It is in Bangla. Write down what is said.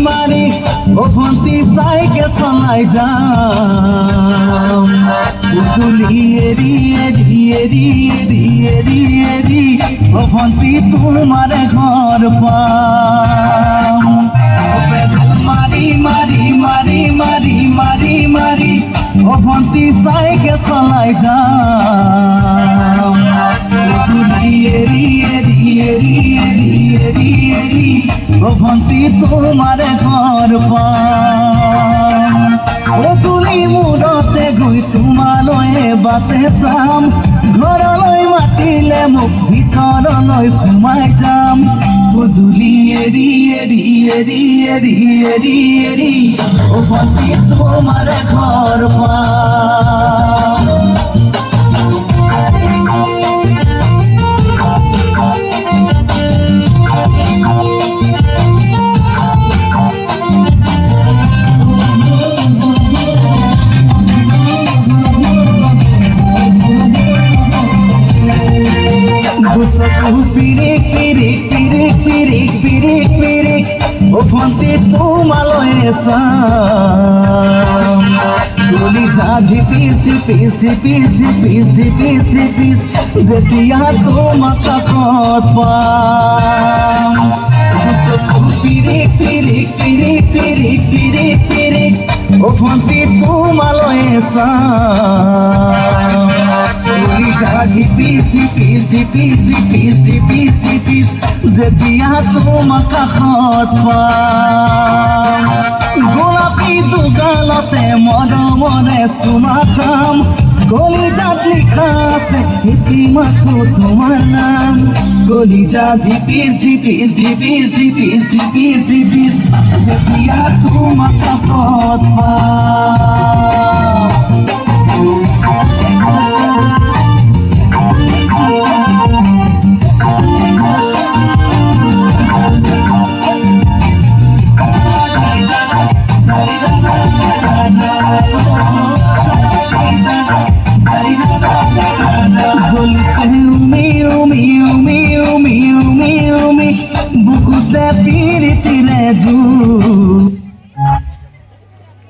মারি ও ভন্তি সাইকেল চলাই যাম পুতুলি এরি এরি এরি এরি এরি এরি ও ভন্তি তোমার ঘর পাম মারি মারি মারি মারি মারি মারি ও ভন্তি সাইকেল চলাই যাম পুতুলি এরি এরি এরি এরি এরি এরি ও ভন্তি তোমার ঘর পাম ও তুলি মূৰতে গৈ তোমালৈ বাটে চাম ঘৰলৈ মাতিলে মোক ভিতৰলৈ সোমাই যাম গধূলি এৰি এৰি এৰি এৰি এৰি এৰি ও ভন্তি তোমাৰ ঘৰ পাম পিরিক পিরিক পিরিক পিরিক পিরিক পিরিক ও ভন্তি তোমালৈ চাম তুলি যা ধিপিস ধিপিস ধিপিস ধিপিস ধিপিস ধিপিস যেতিয়া তোমাক কাষত পাম পিরিক পিরিক পিরিক পিরিক পিরিক পিরিক ও ভন্তি তোমালৈ চাম তুলি যা ধিপিস ধিপিস ধিপিস ধিপিস ধিপিস ধিপিস যেতিয়া তোমাক কাষত পাম গোলাপী দুগালতে মৰমৰে চুমা খাম কলিজাত লিখা আছে ইতিমাথো তোমাৰ নাম কলিজা ধিপিস ধিপিস ধিপিস ধিপিস ধিপিস ধিপিস যেতিয়া তোমাক কাষত পাম বুকুতে পিৰিতিৰে জোৰ